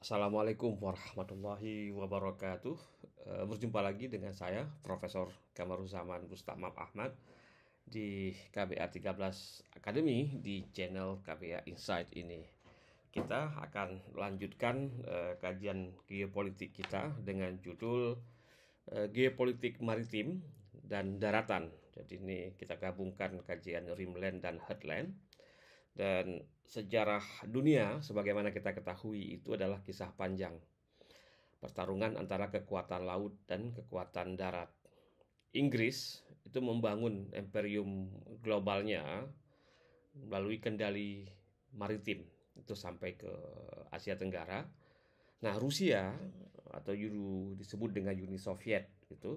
Assalamualaikum warahmatullahi wabarakatuh. Berjumpa lagi dengan saya, Profesor Kamaruzaman Rustamam Ahmad di KBA 13 Academy di channel KBA Insight ini. Kita akan lanjutkan kajian geopolitik kita dengan judul Geopolitik Maritim dan Daratan. Jadi ini kita gabungkan kajian Rimland dan Headland. Dan sejarah dunia, sebagaimana kita ketahui, itu adalah kisah panjang. Pertarungan antara kekuatan laut dan kekuatan darat. Inggris itu membangun imperium globalnya melalui kendali maritim. Itu sampai ke Asia Tenggara. Nah, Rusia atau dulu disebut dengan Uni Soviet itu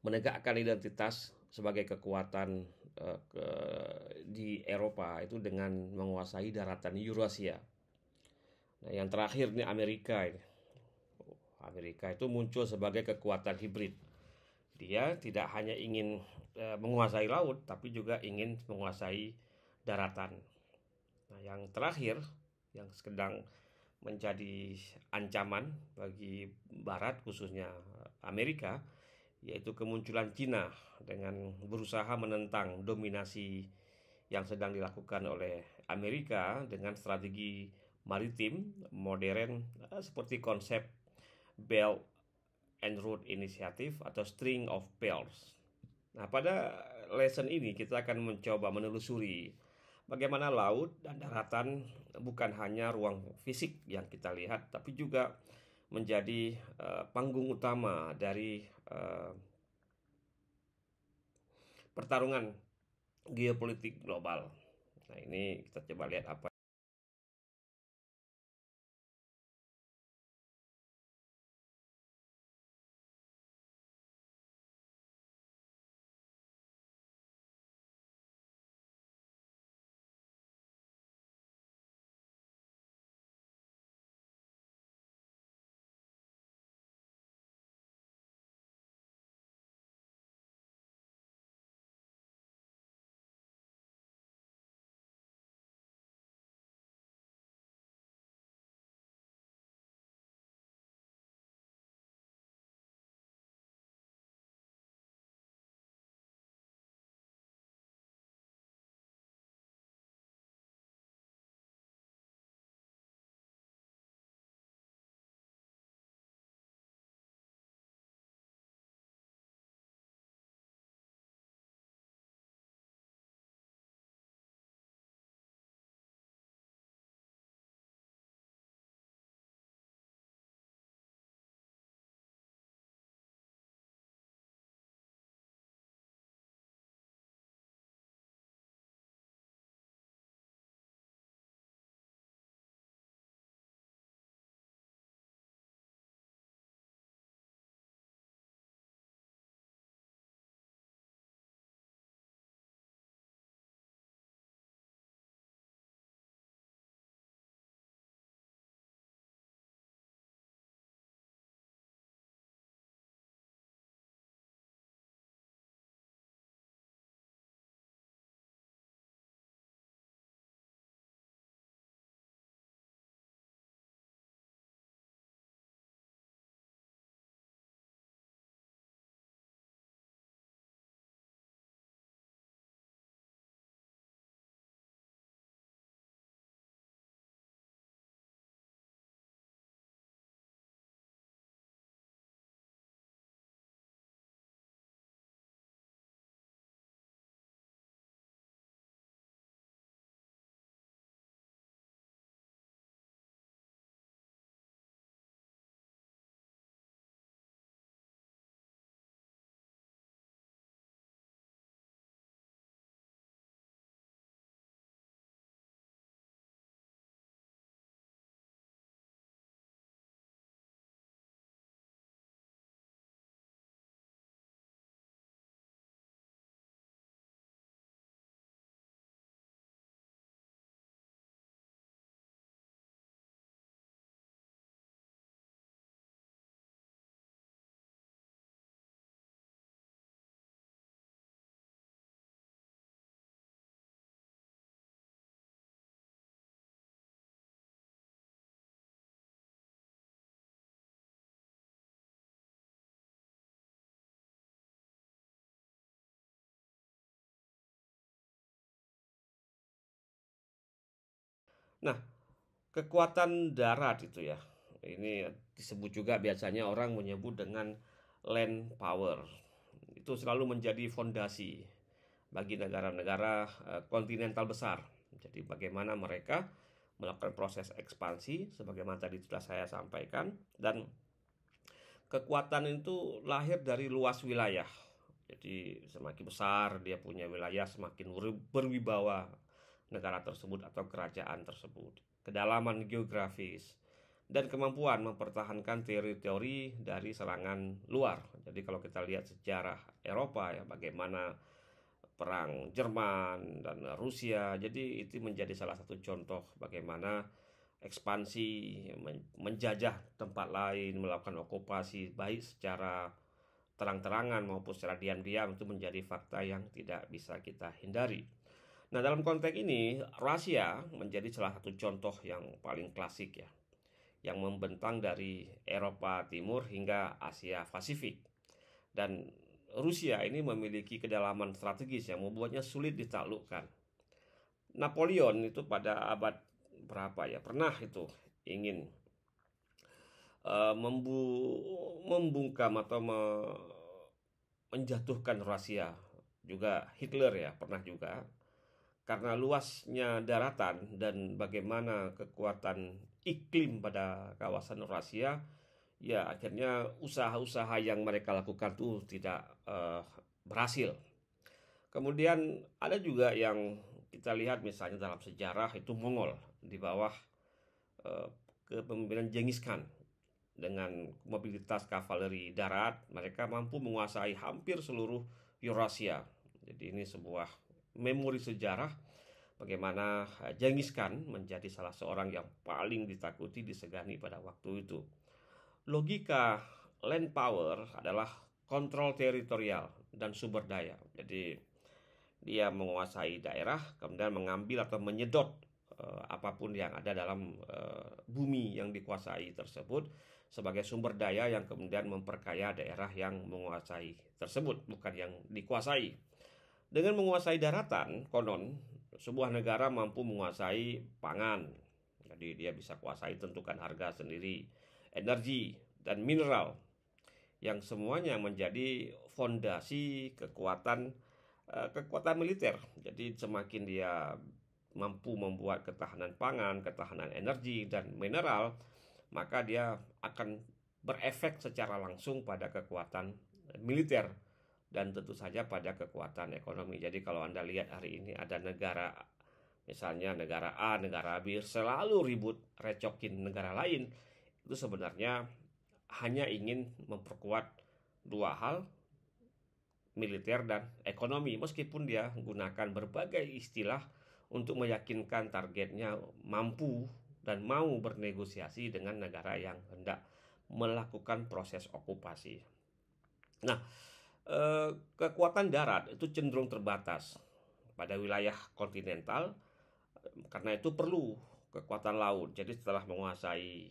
menegakkan identitas sebagai kekuatan di Eropa itu dengan menguasai daratan Eurasia. Nah, yang terakhir ini Amerika ini. Amerika itu muncul sebagai kekuatan hibrid. Dia tidak hanya ingin menguasai laut, tapi juga ingin menguasai daratan. Nah, yang terakhir yang sedang menjadi ancaman bagi Barat, khususnya Amerika, yaitu kemunculan Cina dengan berusaha menentang dominasi yang sedang dilakukan oleh Amerika dengan strategi maritim modern seperti konsep Belt and Road Initiative atau String of Pearls. Nah, pada lesson ini kita akan mencoba menelusuri bagaimana laut dan daratan bukan hanya ruang fisik yang kita lihat, tapi juga menjadi panggung utama dari pertarungan geopolitik global. Nah, ini kita coba lihat apa Nah, kekuatan darat itu ya, ini disebut juga biasanya orang menyebut dengan land power. Itu selalu menjadi fondasi bagi negara-negara kontinental besar. Jadi bagaimana mereka melakukan proses ekspansi sebagaimana tadi sudah saya sampaikan, dan kekuatan itu lahir dari luas wilayah. Jadi semakin besar dia punya wilayah, semakin berwibawa negara tersebut atau kerajaan tersebut. Kedalaman geografis dan kemampuan mempertahankan teritori dari serangan luar. Jadi kalau kita lihat sejarah Eropa ya, bagaimana perang Jerman dan Rusia, jadi itu menjadi salah satu contoh bagaimana ekspansi, menjajah tempat lain, melakukan okupasi baik secara terang-terangan maupun secara diam-diam, itu menjadi fakta yang tidak bisa kita hindari. Nah, dalam konteks ini, Rusia menjadi salah satu contoh yang paling klasik ya, yang membentang dari Eropa Timur hingga Asia Pasifik. Dan Rusia ini memiliki kedalaman strategis yang membuatnya sulit ditaklukkan. Napoleon itu pada abad berapa ya, pernah itu ingin membungkam atau menjatuhkan Rusia. Juga Hitler ya pernah juga, karena luasnya daratan dan bagaimana kekuatan iklim pada kawasan Rusia, ya akhirnya usaha-usaha yang mereka lakukan tuh tidak berhasil. Kemudian ada juga yang kita lihat misalnya dalam sejarah itu Mongol di bawah kepemimpinan Genghis Khan. Dengan mobilitas kavaleri darat, mereka mampu menguasai hampir seluruh Eurasia. Jadi ini sebuah memori sejarah bagaimana Genghis Khan menjadi salah seorang yang paling ditakuti, disegani pada waktu itu. Logika land power adalah kontrol teritorial dan sumber daya. Jadi dia menguasai daerah, kemudian mengambil atau menyedot apapun yang ada dalam bumi yang dikuasai tersebut sebagai sumber daya yang kemudian memperkaya daerah yang menguasai tersebut, bukan yang dikuasai. Dengan menguasai daratan, konon sebuah negara mampu menguasai pangan. Jadi dia bisa kuasai tentukan harga sendiri, energi dan mineral, yang semuanya menjadi fondasi kekuatan militer. Jadi semakin dia mampu membuat ketahanan pangan, ketahanan energi dan mineral, maka dia akan berefek secara langsung pada kekuatan militer dan tentu saja pada kekuatan ekonomi. Jadi kalau Anda lihat hari ini ada negara, misalnya negara A, negara B selalu ribut recokin negara lain, itu sebenarnya hanya ingin memperkuat dua hal, militer dan ekonomi, meskipun dia menggunakan berbagai istilah untuk meyakinkan targetnya mampu dan mau bernegosiasi dengan negara yang hendak melakukan proses okupasi. Nah, kekuatan darat itu cenderung terbatas pada wilayah kontinental, karena itu perlu kekuatan laut. Jadi setelah menguasai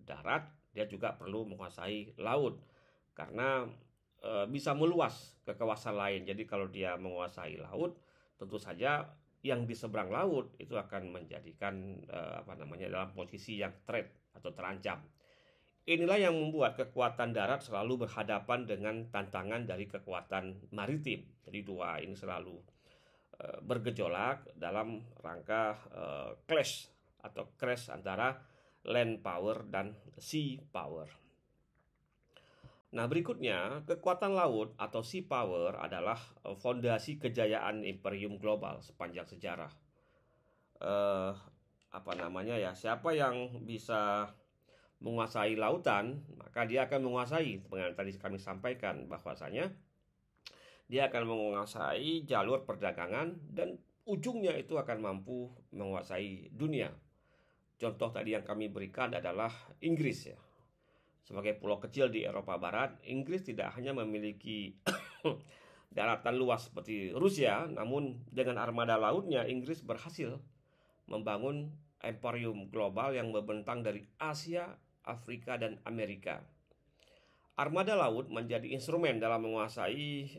darat, dia juga perlu menguasai laut, karena bisa meluas ke kawasan lain. Jadi kalau dia menguasai laut, tentu saja yang di seberang laut itu akan menjadikan dalam posisi yang threat atau terancam. Inilah yang membuat kekuatan darat selalu berhadapan dengan tantangan dari kekuatan maritim. Jadi dua ini selalu bergejolak dalam rangka clash atau crash antara land power dan sea power. Nah, berikutnya, kekuatan laut atau sea power adalah fondasi kejayaan imperium global sepanjang sejarah. Siapa yang bisa menguasai lautan, maka dia akan menguasai, seperti yang tadi kami sampaikan, bahwasanya dia akan menguasai jalur perdagangan dan ujungnya itu akan mampu menguasai dunia. Contoh tadi yang kami berikan adalah Inggris ya. Sebagai pulau kecil di Eropa Barat, Inggris tidak hanya memiliki daratan luas seperti Rusia, namun dengan armada lautnya Inggris berhasil membangun imperium global yang membentang dari Asia, Afrika, dan Amerika. Armada laut menjadi instrumen dalam menguasai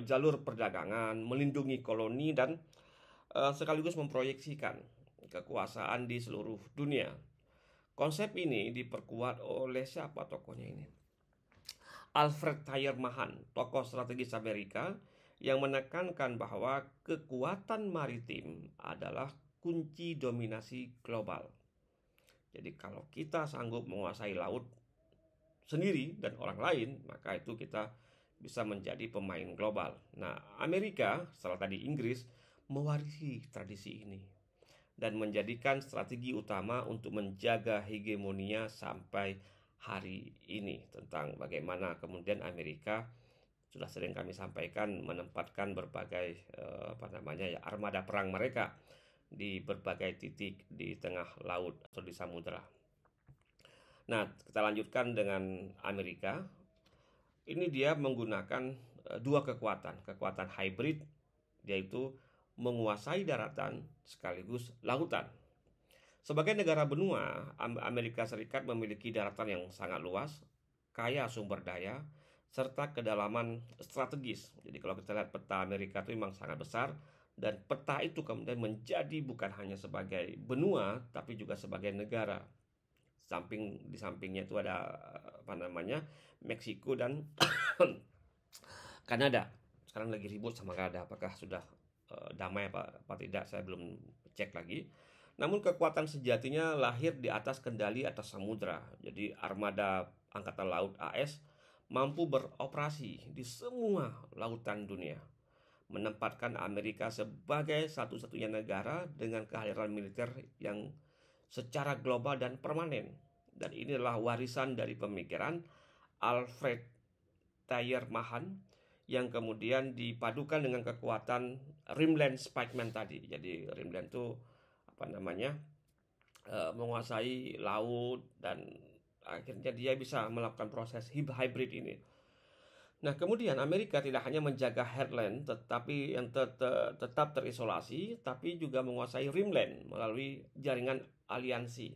jalur perdagangan, melindungi koloni, dan sekaligus memproyeksikan kekuasaan di seluruh dunia. Konsep ini diperkuat oleh siapa tokohnya ini? Alfred Thayer Mahan, tokoh strategis Amerika yang menekankan bahwa kekuatan maritim adalah kunci dominasi global. Jadi kalau kita sanggup menguasai laut sendiri dan orang lain, maka itu kita bisa menjadi pemain global. Nah, Amerika, setelah tadi Inggris, mewarisi tradisi ini dan menjadikan strategi utama untuk menjaga hegemoninya sampai hari ini. Tentang bagaimana kemudian Amerika, sudah sering kami sampaikan, menempatkan berbagai armada perang mereka di berbagai titik di tengah laut atau di samudera. Nah, kita lanjutkan dengan Amerika. Ini dia menggunakan dua kekuatan hybrid, yaitu menguasai daratan sekaligus lautan. Sebagai negara benua, Amerika Serikat memiliki daratan yang sangat luas, kaya sumber daya, serta kedalaman strategis. Jadi kalau kita lihat peta Amerika itu memang sangat besar, dan peta itu kemudian menjadi bukan hanya sebagai benua, tapi juga sebagai negara. Di sampingnya itu ada Meksiko dan Kanada. Sekarang lagi ribut sama Kanada, apakah sudah damai apa tidak, saya belum cek lagi. Namun kekuatan sejatinya lahir di atas kendali atas samudra. Jadi armada angkatan laut AS mampu beroperasi di semua lautan dunia, menempatkan Amerika sebagai satu-satunya negara dengan kehadiran militer yang secara global dan permanen. Dan inilah warisan dari pemikiran Alfred Thayer Mahan yang kemudian dipadukan dengan kekuatan Rimland Spikeman tadi. Jadi Rimland itu menguasai laut, dan akhirnya dia bisa melakukan proses hybrid ini. Nah, kemudian Amerika tidak hanya menjaga headland tetapi yang tetap terisolasi, tapi juga menguasai rimland melalui jaringan aliansi.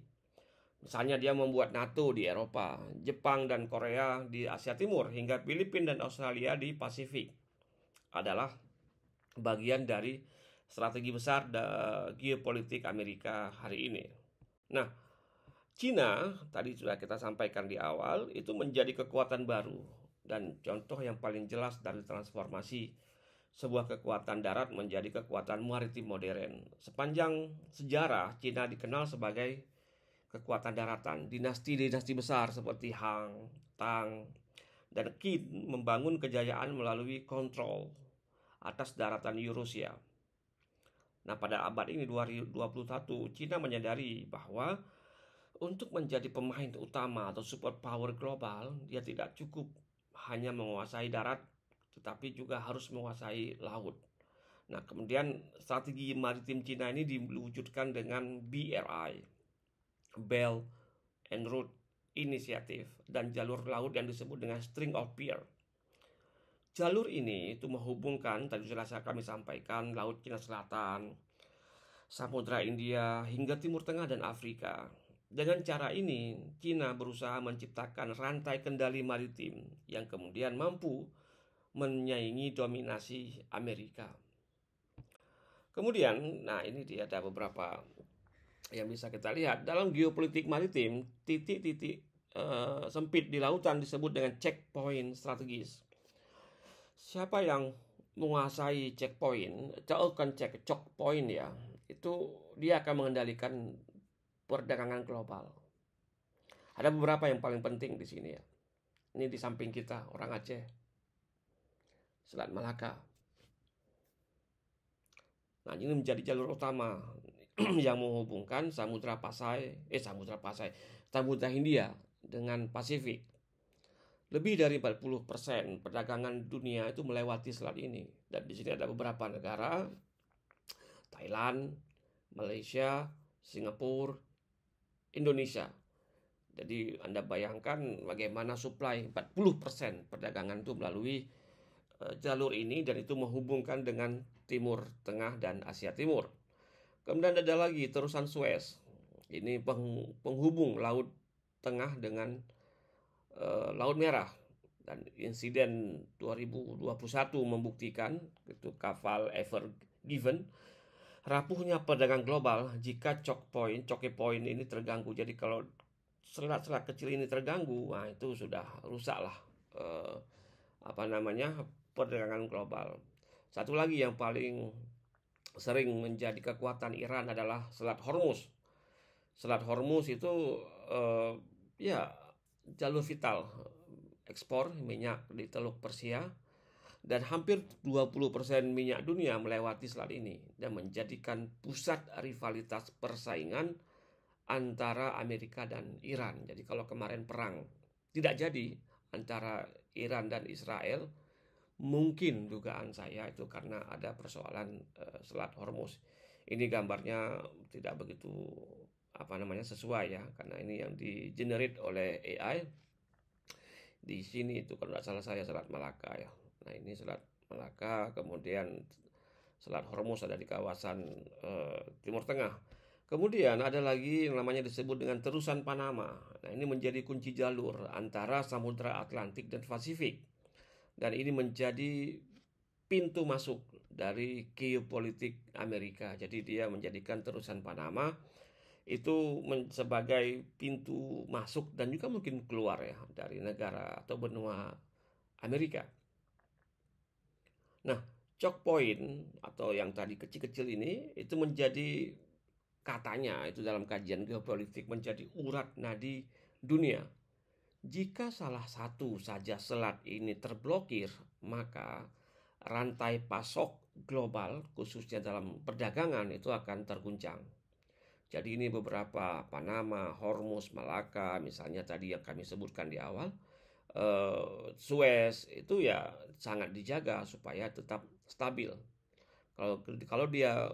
Misalnya dia membuat NATO di Eropa, Jepang dan Korea di Asia Timur, hingga Filipina dan Australia di Pasifik. Adalah bagian dari strategi besar geopolitik Amerika hari ini. Nah, Cina tadi sudah kita sampaikan di awal, itu menjadi kekuatan baru. Dan contoh yang paling jelas dari transformasi sebuah kekuatan darat menjadi kekuatan maritim modern. Sepanjang sejarah, Cina dikenal sebagai kekuatan daratan. Dinasti-dinasti besar seperti Han, Tang, dan Qin membangun kejayaan melalui kontrol atas daratan Eurasia. Nah, pada abad ini 21, Cina menyadari bahwa untuk menjadi pemain utama atau superpower global, dia tidak cukup hanya menguasai darat, tetapi juga harus menguasai laut. Nah, kemudian strategi maritim Cina ini diwujudkan dengan BRI, Belt and Road Initiative, dan jalur laut yang disebut dengan String of Pearl. Jalur ini itu menghubungkan, tadi sudah kami sampaikan, Laut Cina Selatan, Samudra India, hingga Timur Tengah dan Afrika. Dengan cara ini, Cina berusaha menciptakan rantai kendali maritim yang kemudian mampu menyaingi dominasi Amerika. Kemudian, nah ini dia ada beberapa yang bisa kita lihat. Dalam geopolitik maritim, titik-titik sempit di lautan disebut dengan checkpoint strategis. Siapa yang menguasai checkpoint, checkpoint ya, itu dia akan mengendalikan perdagangan global. Ada beberapa yang paling penting di sini ya. Ini di samping kita, orang Aceh, Selat Malaka. Nah, ini menjadi jalur utama yang menghubungkan Samudra Hindia dengan Pasifik. Lebih dari 40% perdagangan dunia itu melewati selat ini. Dan di sini ada beberapa negara, Thailand, Malaysia, Singapura, Indonesia. Jadi Anda bayangkan bagaimana supply 40% perdagangan itu melalui jalur ini, dan itu menghubungkan dengan Timur Tengah dan Asia Timur. Kemudian ada lagi terusan Suez. Ini penghubung Laut Tengah dengan Laut Merah. Dan insiden 2021 membuktikan itu kapal Ever Given Rapuhnya perdagangan global jika choke point ini terganggu. Jadi kalau selat-selat kecil ini terganggu, nah itu sudah rusaklah eh, apa namanya perdagangan global. Satu lagi yang paling sering menjadi kekuatan Iran adalah Selat Hormuz. Selat Hormuz itu eh, ya jalur vital ekspor minyak di Teluk Persia, dan hampir 20% minyak dunia melewati selat ini dan menjadikan pusat rivalitas persaingan antara Amerika dan Iran. Jadi kalau kemarin perang tidak jadi antara Iran dan Israel, mungkin dugaan saya itu karena ada persoalan Selat Hormuz. Ini gambarnya tidak begitu sesuai ya, karena ini yang di-generate oleh AI. Di sini itu kalau tidak salah saya Selat Malaka ya. Nah, ini Selat Malaka, kemudian Selat Hormuz ada di kawasan Timur Tengah. Kemudian ada lagi yang namanya disebut dengan terusan Panama. Nah, ini menjadi kunci jalur antara Samudra Atlantik dan Pasifik. Dan ini menjadi pintu masuk dari geopolitik Amerika. Jadi dia menjadikan terusan Panama itu sebagai pintu masuk dan juga mungkin keluar ya dari negara atau benua Amerika. Nah, choke point atau yang tadi kecil-kecil ini itu menjadi, katanya itu dalam kajian geopolitik, menjadi urat nadi dunia. Jika salah satu saja selat ini terblokir, maka rantai pasok global khususnya dalam perdagangan itu akan terguncang. Jadi ini beberapa Panama, Hormuz, Malaka, misalnya tadi yang kami sebutkan di awal, Suez itu ya sangat dijaga supaya tetap stabil. Kalau dia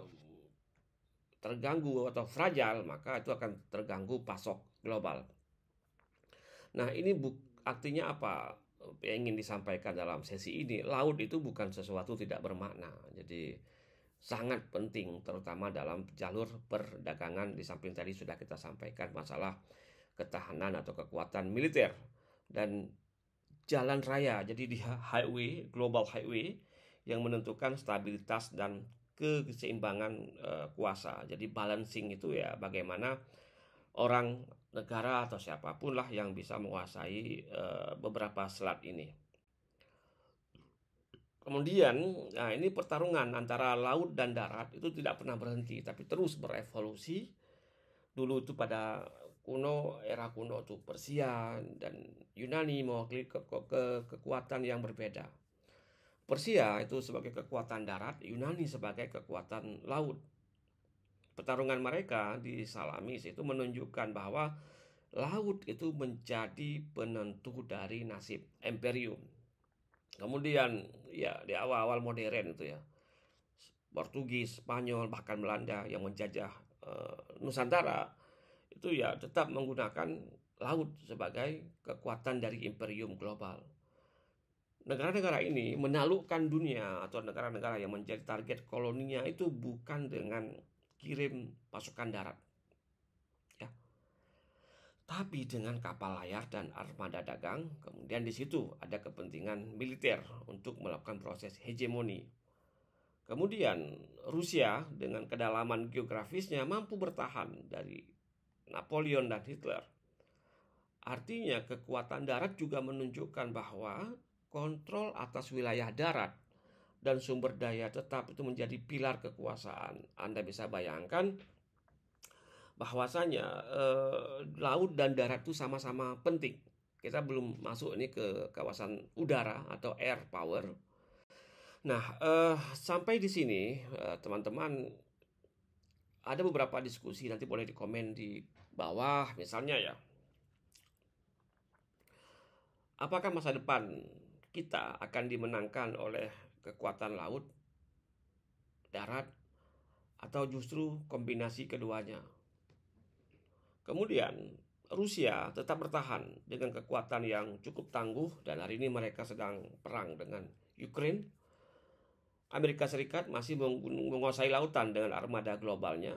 terganggu atau fragile, maka itu akan terganggu pasok global. Nah, ini artinya apa yang ingin disampaikan dalam sesi ini? Laut itu bukan sesuatu tidak bermakna. Jadi sangat penting terutama dalam jalur perdagangan, di samping tadi sudah kita sampaikan masalah ketahanan atau kekuatan militer dan jalan raya. Jadi di highway, global highway yang menentukan stabilitas dan keseimbangan kuasa. Jadi balancing itu ya bagaimana orang, negara atau siapapun lah yang bisa menguasai beberapa selat ini. Kemudian, nah ini pertarungan antara laut dan darat itu tidak pernah berhenti, tapi terus berevolusi. Dulu itu pada era kuno itu Persia dan Yunani mewakili kekuatan yang berbeda. Persia itu sebagai kekuatan darat, Yunani sebagai kekuatan laut. Pertarungan mereka di Salamis itu menunjukkan bahwa laut itu menjadi penentu dari nasib imperium. Kemudian ya di awal-awal modern itu ya, Portugis, Spanyol, bahkan Belanda yang menjajah Nusantara itu ya tetap menggunakan laut sebagai kekuatan dari imperium global. Negara-negara ini menaklukkan dunia atau negara-negara yang menjadi target koloninya itu bukan dengan kirim pasukan darat, ya, tapi dengan kapal layar dan armada dagang. Kemudian di situ ada kepentingan militer untuk melakukan proses hegemoni. Kemudian Rusia dengan kedalaman geografisnya mampu bertahan dari Napoleon dan Hitler. Artinya kekuatan darat juga menunjukkan bahwa kontrol atas wilayah darat dan sumber daya tetap itu menjadi pilar kekuasaan. Anda bisa bayangkan bahwasanya laut dan darat itu sama-sama penting. Kita belum masuk ini ke kawasan udara atau air power. Nah, sampai di sini teman-teman ada beberapa diskusi, nanti boleh dikomen di bawah. Misalnya ya, apakah masa depan kita akan dimenangkan oleh kekuatan laut, darat, atau justru kombinasi keduanya? Kemudian Rusia tetap bertahan dengan kekuatan yang cukup tangguh dan hari ini mereka sedang perang dengan Ukraina. Amerika Serikat masih menguasai lautan dengan armada globalnya.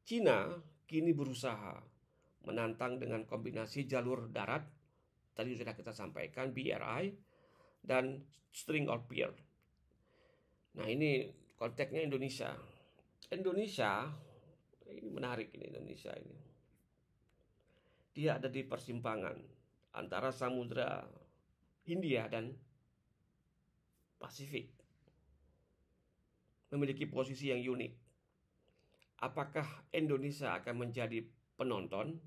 Cina kini berusaha menantang dengan kombinasi jalur darat, tadi sudah kita sampaikan, BRI, dan string of pearl. Nah, ini konteksnya Indonesia. Indonesia ini menarik, ini Indonesia ini. Dia ada di persimpangan antara Samudra Hindia dan Pasifik. Memiliki posisi yang unik. Apakah Indonesia akan menjadi penonton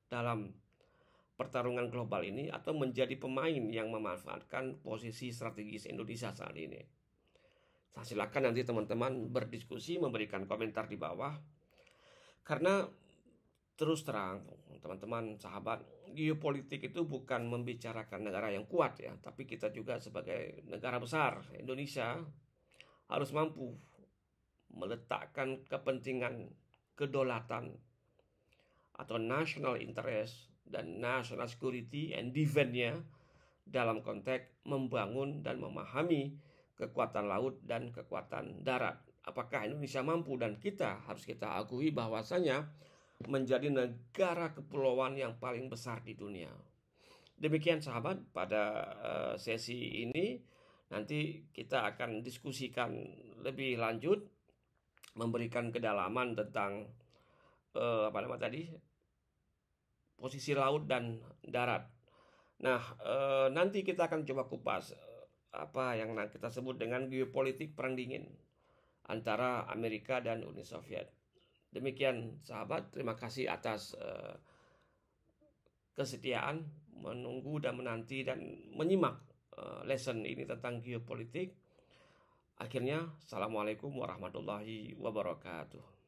dalam pertarungan global ini atau menjadi pemain yang memanfaatkan posisi strategis Indonesia saat ini? Nah, silakan nanti teman-teman berdiskusi, memberikan komentar di bawah. Karena terus terang, teman-teman, sahabat, geopolitik itu bukan membicarakan negara yang kuat ya, tapi kita juga sebagai negara besar, Indonesia, harus mampu meletakkan kepentingan kedaulatan atau national interest dan national security and defense-nya dalam konteks membangun dan memahami kekuatan laut dan kekuatan darat. Apakah Indonesia mampu? Dan harus kita akui bahwasanya menjadi negara kepulauan yang paling besar di dunia. Demikian sahabat, pada sesi ini nanti kita akan diskusikan lebih lanjut, memberikan kedalaman tentang posisi laut dan darat. Nah, nanti kita akan coba kupas apa yang kita sebut dengan geopolitik perang dingin antara Amerika dan Uni Soviet. Demikian sahabat, terima kasih atas kesetiaan menunggu dan menanti dan menyimak lesson ini tentang geopolitik. Akhirnya, Assalamualaikum warahmatullahi wabarakatuh.